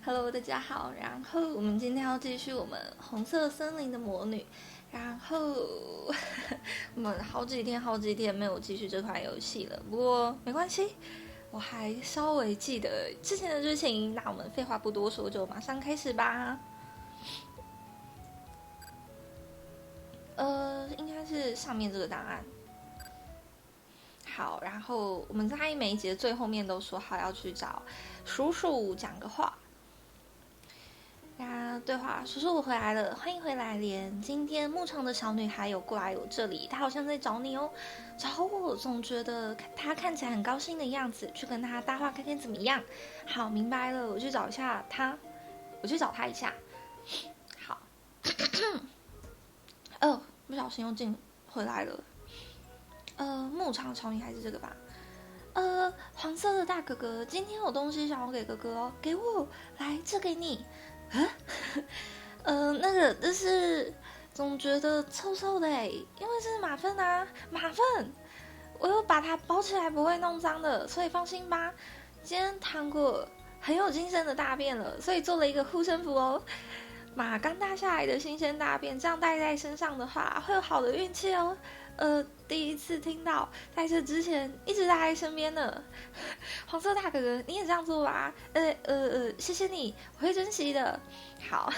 Hello，大家好。然后我们今天要继续我们红色森林的魔女。然后我们好几天没有继续这款游戏了，不过没关系，我还稍微记得之前的剧情。那我们废话不多说，就马上开始吧。应该是上面这个答案。好，然后我们在每一节最后面都说好要去找叔叔讲个话。对话，叔叔我回来了，欢迎回来莲。今天牧场的小女孩有过来我这里，她好像在找你哦。找我，总觉得她看起来很高兴的样子，去跟她搭话看看怎么样。好，明白了，我去找一下她，我去找她一下。好，不小心又进回来了。牧场小女孩是这个吧？黄色的大哥哥，今天有东西想要给哥哥哦，给我，来，这给你。那个，但是总觉得臭臭的哎，因为是马粪啊，马粪，我又把它包起来，不会弄脏的，所以放心吧。今天糖果很有精神的大便了，所以做了一个护身符哦。马刚大下来的新鲜大便，这样带在身上的话，会有好的运气哦。第一次听到，在这之前一直带在身边呢。黄色大哥哥，你也这样做吧？谢谢你，我会珍惜的。好，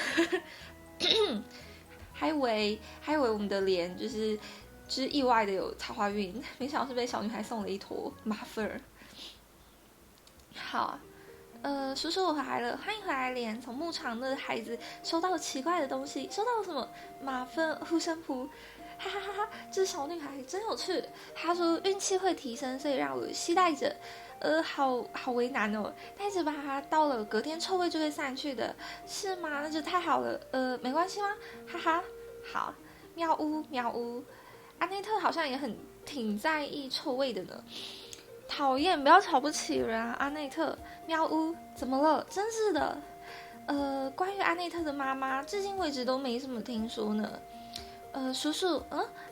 还以为我们的脸就是意外的有桃花运，没想到是被小女孩送了一坨马粪儿。好，叔叔我回来了，欢迎回来莲。从牧场的孩子收到奇怪的东西，收到了什么？马粪护身符。哈哈哈哈！这小女孩真有趣。她说运气会提升，所以让我携带着。好为难哦，带着吧，到了隔天臭味就会散去的，是吗？那就太好了。没关系吗？哈哈，好，喵呜喵呜。安内特好像也挺在意臭味的呢。讨厌，不要瞧不起人啊，阿内特。喵呜，怎么了？真是的。关于阿内特的妈妈，至今为止都没怎么听说呢。叔叔，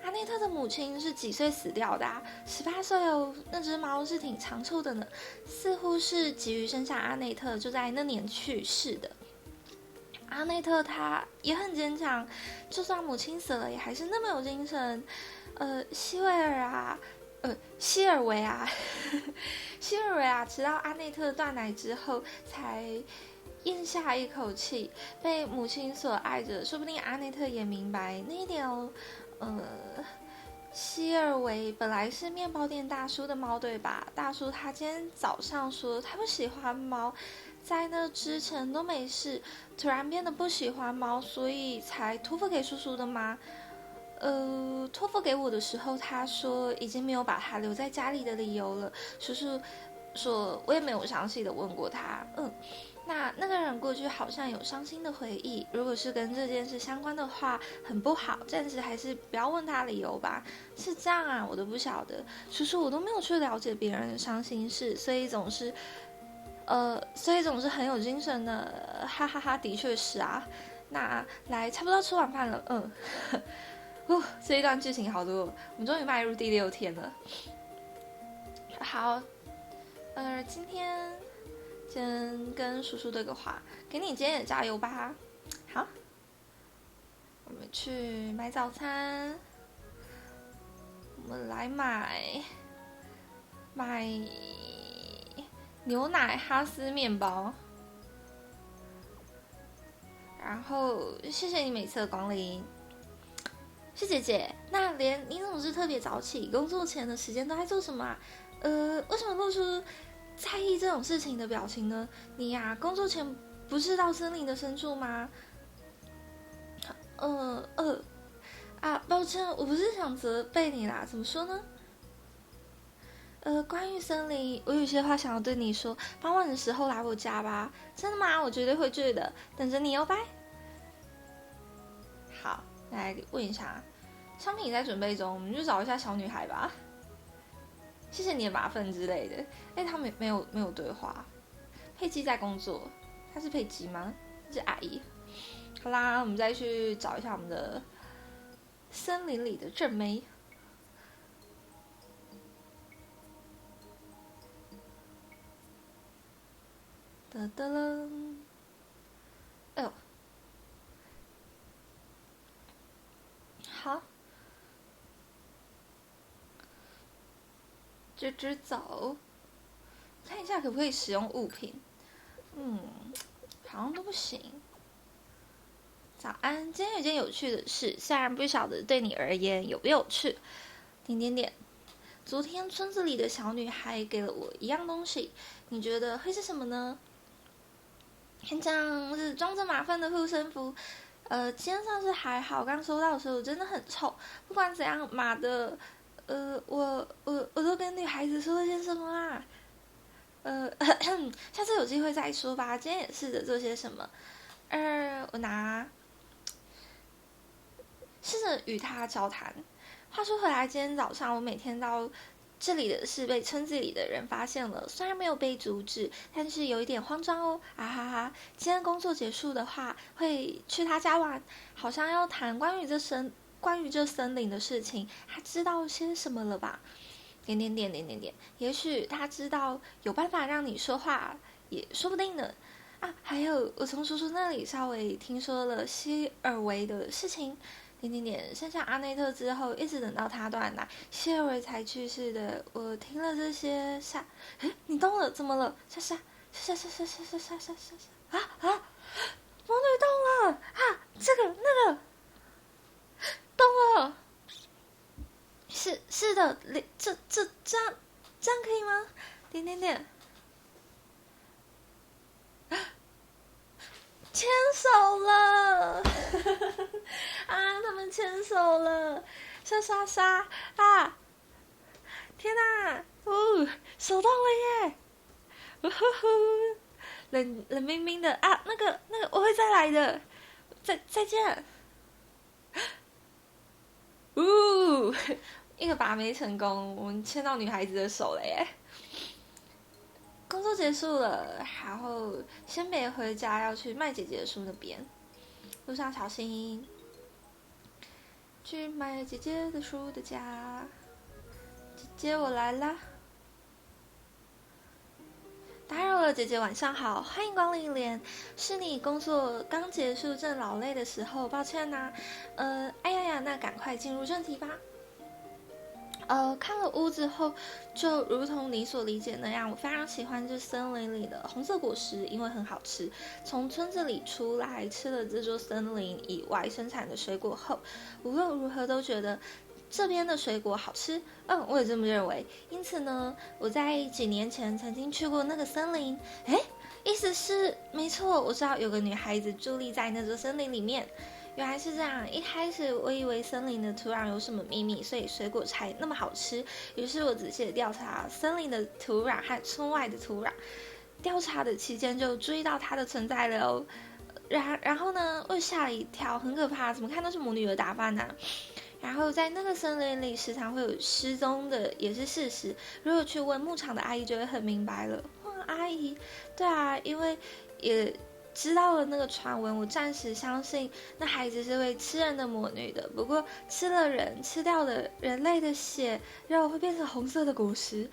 阿内特的母亲是几岁死掉的？18岁哦，那只猫是挺长寿的呢，似乎是急于生下阿内特，就在那年去世的。阿内特他也很坚强，就算母亲死了，也还是那么有精神。希尔维啊，希尔维啊，直到阿内特断奶之后，才咽下一口气，被母亲所爱着。说不定阿内特也明白那一点哦。希尔维本来是面包店大叔的猫，对吧？大叔他今天早上说他不喜欢猫，在那之前都没事，突然变得不喜欢猫，所以才托付给叔叔的吗？托付给我的时候，他说已经没有把他留在家里的理由了。叔叔说，我也没有详细的问过他。那个人过去好像有伤心的回忆，如果是跟这件事相关的话，很不好，暂时还是不要问他理由吧。是这样啊，我都不晓得，叔叔我都没有去了解别人的伤心事，所以总是很有精神的，哈哈哈，的确是啊。那来，差不多吃晚饭了，这一段剧情好多，我们终于迈入第6天了。好，今天跟叔叔对个话，给你今天也加油吧。好，我们去买早餐，我们来买牛奶哈斯面包。然后谢谢你每次的光临，是姐姐。那莲，你总是特别早起，工作前的时间都在做什么啊？为什么露出在意这种事情的表情呢？你呀，工作前不是到森林的深处吗？抱歉，我不是想责备你啦，怎么说呢？关于森林，我有些话想要对你说。傍晚的时候来我家吧。真的吗？我绝对会去的，等着你哦，拜。好，来问一下，商品在准备中，我们去找一下小女孩吧。谢谢你的马粪之类的。他没有对话。佩姬在工作，她是佩姬吗？是阿姨。好啦，我们再去找一下我们的森林里的正妹。哒哒啦，吱吱走，看一下可不可以使用物品。好像都不行。早安，今天有一件有趣的事，虽然不晓得对你而言有不有趣。点点点。昨天村子里的小女孩给了我一样东西，你觉得会是什么呢？很像是装着马粪的护身符。今天算是还好，刚收到的时候真的很臭。不管怎样，妈的，我都跟女孩子说了些什么啊？下次有机会再说吧。今天也试着做些什么。我试着与他交谈。话说回来，今天早上我每天到这里的事被村子里的人发现了，虽然没有被阻止，但是有一点慌张哦。啊哈哈！今天工作结束的话，会去他家玩，好像要谈关于这森林的事情。他知道些什么了吧？点点点点点点，也许他知道有办法让你说话，也说不定呢。啊，还有我从叔叔那里稍微听说了希尔维的事情。点点点，生下阿内特之后，一直等到他断奶，希尔维才去世的。我听了这些你动了？怎么了？啊！魔女动了啊！这个那个动了，是的，这样可以吗？点点点，牵手了啊！他们牵手了，沙啊！天哪，手动了耶！冷冰冰的啊，那个，我会再来的，再见。一个拔没成功，我们牵到女孩子的手了耶。工作结束了，然后先别回家，要去麦姐姐的书那边，路上小心。去麦姐姐的书的家，姐姐我来啦。打扰了，姐姐晚上好，欢迎光临莲。是你工作刚结束正劳累的时候，抱歉呐。哎呀，那赶快进入正题吧。看了屋子后，就如同你所理解那样，我非常喜欢这森林里的红色果实，因为很好吃。从村子里出来，吃了这座森林以外生产的水果后，无论如何都觉得这边的水果好吃。我也这么认为。因此呢，我在几年前曾经去过那个森林。意思是没错，我知道有个女孩子伫立在那座森林里面。原来是这样，一开始我以为森林的土壤有什么秘密，所以水果才那么好吃。于是我仔细的调查森林的土壤和村外的土壤，调查的期间就注意到它的存在了哦。然后呢，我吓了一跳，很可怕，怎么看都是母女的打扮啊。然后在那个森林里，时常会有失踪的，也是事实。如果去问牧场的阿姨，就会很明白了。阿姨，对啊，因为也知道了那个传闻，我暂时相信那孩子是会吃人的魔女的。不过吃了人，吃掉了人类的血肉，会变成红色的果实。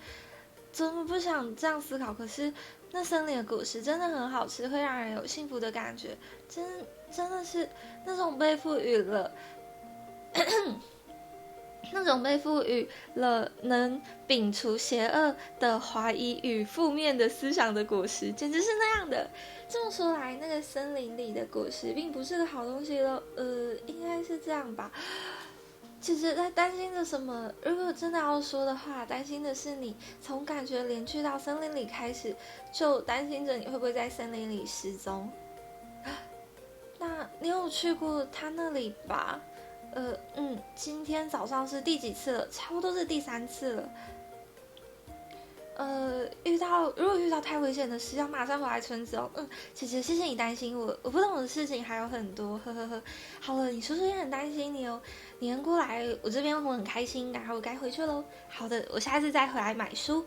怎么不想这样思考？可是那森林的果实真的很好吃，会让人有幸福的感觉。真的是那种被赋予了能摒除邪恶的怀疑与负面的思想的果实，简直是那样的。这么说来，那个森林里的果实并不是个好东西了。应该是这样吧。姐姐在担心着什么？如果真的要说的话，担心的是你从感觉连去到森林里开始，就担心着你会不会在森林里失踪。那你有去过他那里吧？今天早上是第几次了？差不多是第3次了。如果遇到太危险的事，要马上回来村子哦。姐姐，谢谢你担心我，我不懂的事情还有很多，呵呵呵。好了，你叔叔也很担心你哦。你能过来，我这边我很开心，然后我该回去喽。好的，我下次再回来买书。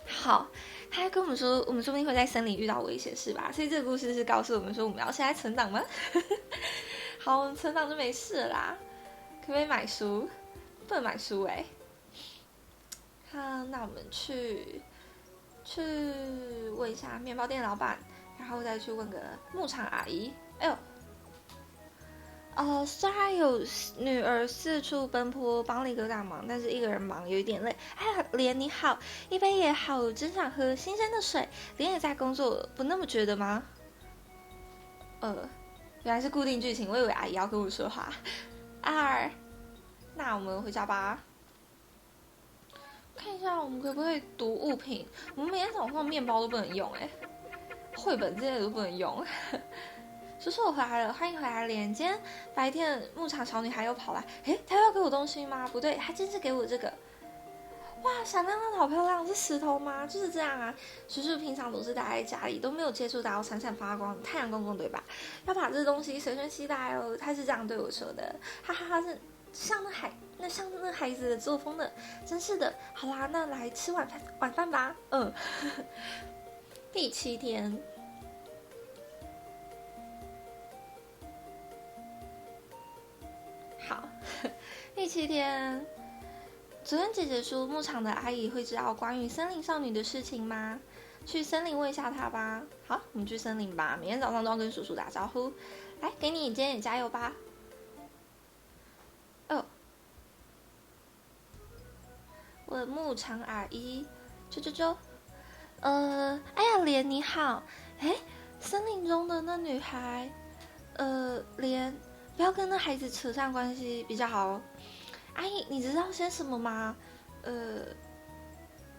好，他还跟我们说，我们说不定会在森林遇到危险，是吧？所以这个故事是告诉我们说，我们要现在存档吗？好，我们存档就没事了啦。可不可以买书？不能买书好，那我们去问一下面包店老板，然后再去问个牧场阿姨。虽然有女儿四处奔波帮了一个大忙，但是一个人忙有一点累。哎呀，莲你好，一杯也好，真想喝新鲜的水。莲也在工作，不那么觉得吗？原来是固定剧情，我以为阿姨要跟我说话。二，那我们回家吧。看一下我们可不可以读物品。我们每天早上面包都不能用，绘本这些都不能用。叔叔我回来了，欢迎回来莲。今天白天牧场小女孩又跑来，她要给我东西吗？不对，她今天是给我这个。哇，闪亮亮的好漂亮，是石头吗？就是这样啊。叔叔平常总是待在家里，都没有接触到闪闪发光的太阳公公，对吧？要把这东西随身携带哦。他是这样对我说的，哈哈哈，是像那孩子的作风的，真是的。好啦，那来吃晚饭吧。第7天。好，第7天。昨天姐姐说，牧场的阿姨会知道关于森林少女的事情吗？去森林问一下她吧。好，我们去森林吧。每天早上都要跟叔叔打招呼。来，给你，今天也加油吧。我的牧场阿姨，啾。哎呀，莲你好。森林中的那女孩，莲，不要跟那孩子扯上关系比较好。阿姨，你知道些什么吗？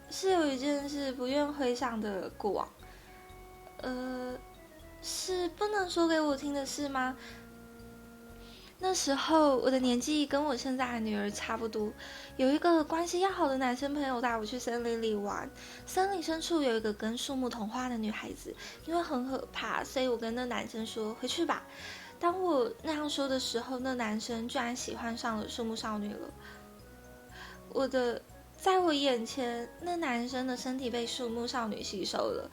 是有一件事不愿回想的过往。是不能说给我听的事吗？那时候我的年纪跟我现在的女儿差不多，有一个关系要好的男生朋友带我去森林里玩。森林深处有一个跟树木同化的女孩子，因为很可怕，所以我跟那男生说回去吧。当我那样说的时候，那男生居然喜欢上了树木少女了。在我眼前，那男生的身体被树木少女吸收了。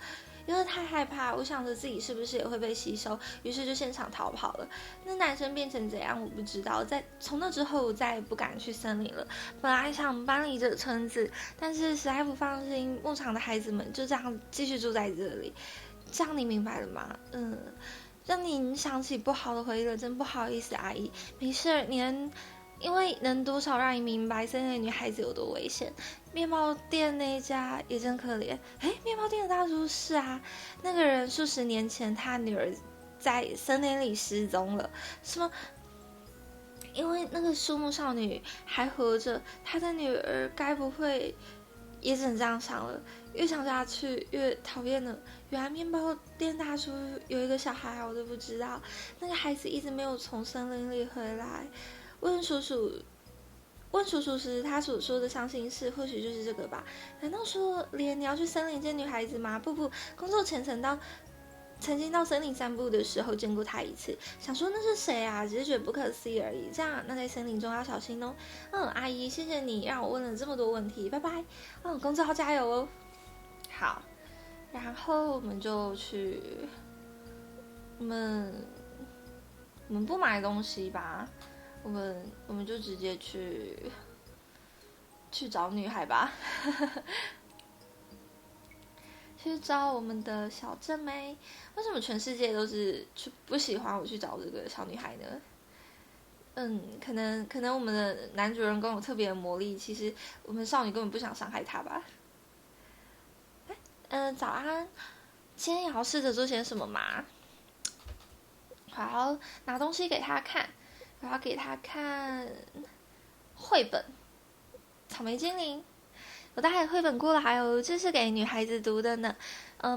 因为太害怕，我想着自己是不是也会被吸收，于是就现场逃跑了。那男生变成怎样我不知道，从那之后我再也不敢去森林了。本来想搬离这个村子，但是实在不放心牧场的孩子们就这样继续住在这里。这样你明白了吗？让您想起不好的回忆了，真不好意思，阿姨。没事，因为能多少让你明白森林女孩子有多危险。面包店那家也真可怜。面包店的大叔是啊，那个人数十年前他女儿在森林里失踪了。什么？因为那个树木少女还活着，他的女儿该不会也只能这样想了。越想下去越讨厌了。原来面包店大叔有一个小孩，我都不知道。那个孩子一直没有从森林里回来。问叔叔时，他所说的伤心事或许就是这个吧？难道说莲你要去森林见女孩子吗？不，工作前曾经到森林散步的时候见过她一次，想说那是谁啊？只是觉得不可思议而已。这样，那在森林中要小心哦。阿姨，谢谢你让我问了这么多问题，拜拜。工作要加油哦。好，然后我们就去，我们不买东西吧。我们就直接去找女孩吧。去找我们的小正妹。为什么全世界都是不喜欢我去找这个小女孩呢？可能我们的男主人公有特别的魔力，其实我们少女根本不想伤害他吧。早安，今天也要试着做些什么嘛？好，拿东西给他看，我要给他看绘本，草莓精灵。我带绘本过来，还有这是给女孩子读的呢。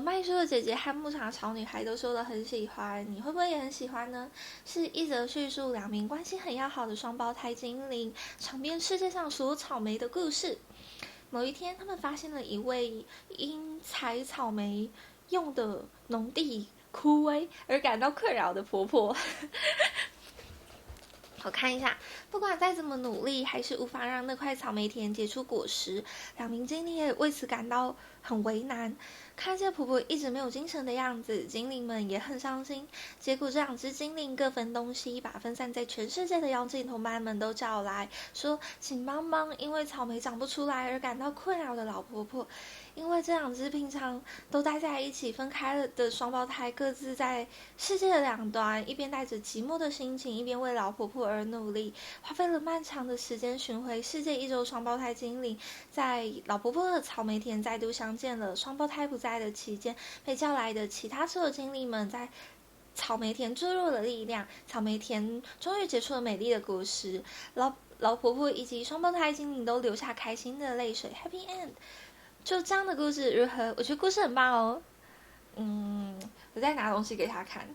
麦叔的姐姐和牧场小女孩都说的很喜欢，你会不会也很喜欢呢？是一则叙述2名关系很要好的双胞胎精灵尝遍世界上所有草莓的故事。某一天，他们发现了一位因采草莓用的农地枯萎而感到困扰的婆婆。我看一下，不管再怎么努力，还是无法让那块草莓田结出果实。2名精灵也为此感到很为难。看见婆婆一直没有精神的样子，精灵们也很伤心。结果这2只精灵各分东西，把分散在全世界的妖精同伴们都叫来说，请帮忙因为草莓长不出来而感到困扰的老婆婆。因为这两只平常都待在一起分开了的双胞胎，各自在世界的两端，一边带着寂寞的心情，一边为老婆婆而努力，花费了漫长的时间寻回世界一周双胞胎精灵。在老婆婆的草莓田再度相见了，双胞胎不在的期间，被叫来的其他所有精灵们在草莓田注入了力量，草莓田终于结出了美丽的果实。老婆婆以及双胞胎精灵都流下开心的泪水 ，Happy End。就这样的故事如何？我觉得故事很棒哦。我再拿东西给他看，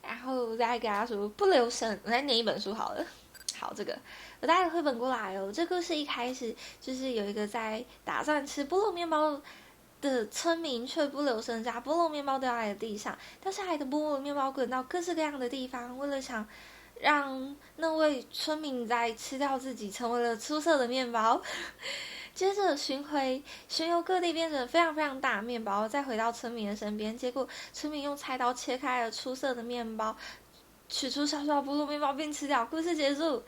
然后我再给他说不留神，我再念一本书好了。好，这个我带了绘本过来哦。这故事一开始就是有一个在打算吃菠萝面包的村民，却不留神将菠萝面包掉在了地上，掉下来的菠萝面包滚到各式各样的地方，为了想让那位村民在吃掉自己，成为了出色的面包。接着巡游各地，变成非常非常大的面包，再回到村民的身边。结果村民用菜刀切开了出色的面包，取出小小的菠萝面包并吃掉。故事结束。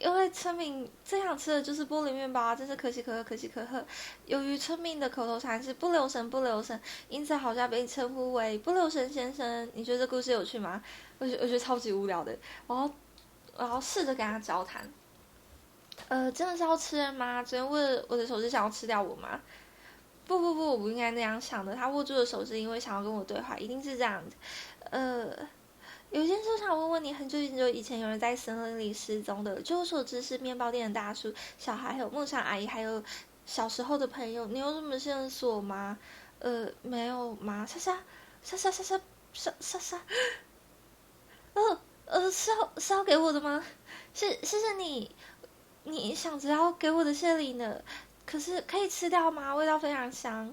因为村民最想吃的就是菠萝面包啊，真是可喜可贺，可喜可贺。由于村民的口头禅是不留神，不留神，因此好像被称呼为不留神先生。你觉得这故事有趣吗？我觉得超级无聊的。我要试着跟他交谈。真的是要吃人吗？昨天握我的手是想要吃掉我吗？不，我不应该那样想的。他握住的手是因为想要跟我对话，一定是这样的。有一件事想问问你，很久以前有人在森林里失踪的，据我所知是面包店的大叔、小孩，还有牧场阿姨，还有小时候的朋友。你有什么线索吗？没有吗？莎莎，是要给我的吗？谢谢你。你想着要给我的谢礼呢，可是可以吃掉吗？味道非常香。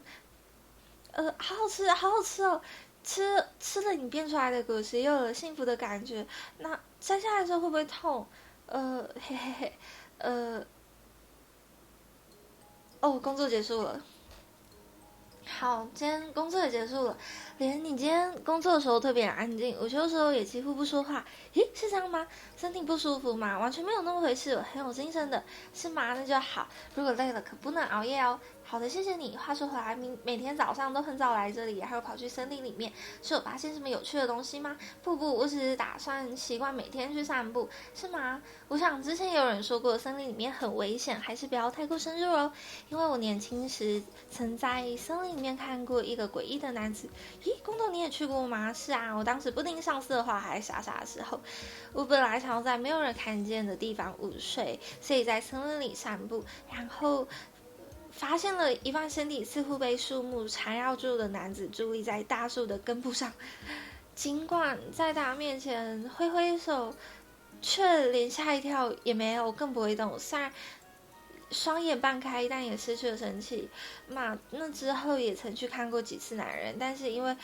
好好吃，好好吃哦！吃了你变出来的果实，又有了幸福的感觉。那摘下来的时候会不会痛？嘿嘿嘿，工作结束了。好，今天工作也结束了。连你今天工作的时候特别安静，午休的时候也几乎不说话。咦，是这样吗？身体不舒服吗？完全没有那么回事，我很有精神的，是吗？那就好。如果累了，可不能熬夜哦。好的，谢谢你。话说回来，每天早上都很早来这里，还有跑去森林里面，是有发现什么有趣的东西吗？不，我只是打算习惯每天去散步，是吗？我想之前有人说过，森林里面很危险，还是不要太过深入哦。因为我年轻时曾在森林里面看过一个诡异的男子。咦，公头你也去过吗？是啊，我当时不听上司的话，还傻的时候，我本来想要在没有人看见的地方午睡，所以在森林里散步，然后发现了一半身体似乎被树木缠绕住的男子伫立在大树的根部上，尽管在他面前挥手，却连吓一跳也没有，更不会动。虽然双眼半开，但也失去了神气。那之后也曾去看过几次男人，但是因为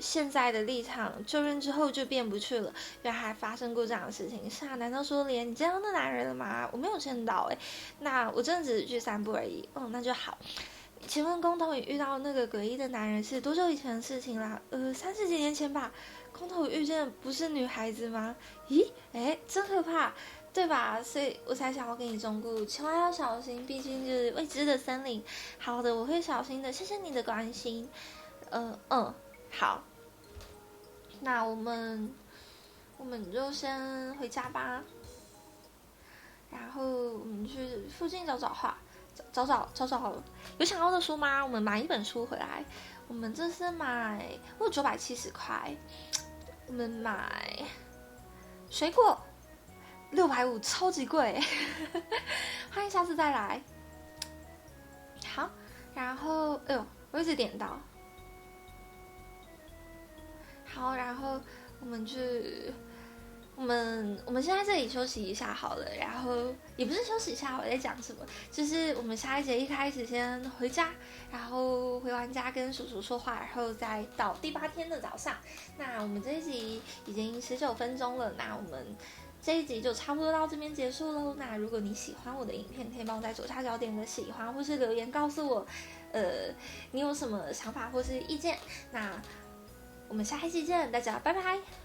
现在的立场，就任之后就变不去了。原来还发生过这样的事情，是啊？难道说连你见到那男人了吗？我没有见到那我真的只是去散步而已。那就好。请问公头，你遇到那个诡异的男人是多久以前的事情啦？30几年前吧。公头遇见的不是女孩子吗？咦，真可怕。对吧？所以我才想要给你忠告，千万要小心，毕竟就是未知的森林。好的，我会小心的，谢谢你的关心。好，那我们就先回家吧，然后我们去附近找好了。有想要的书吗？我们买一本书回来。我们这次我有970块。我们买水果。650，超级贵。欢迎下次再来。好，然后我一直点到。好，然后我们现在这里休息一下好了，然后也不是休息一下，我在讲什么，就是我们下一节一开始先回家，然后回完家跟叔叔说话，然后再到第8天的早上。那我们这一集已经19分钟了，那我们这一集就差不多到这边结束喽。那如果你喜欢我的影片，可以帮我在左下角点个喜欢，或是留言告诉我，你有什么想法或是意见。那我们下一期见，大家拜拜。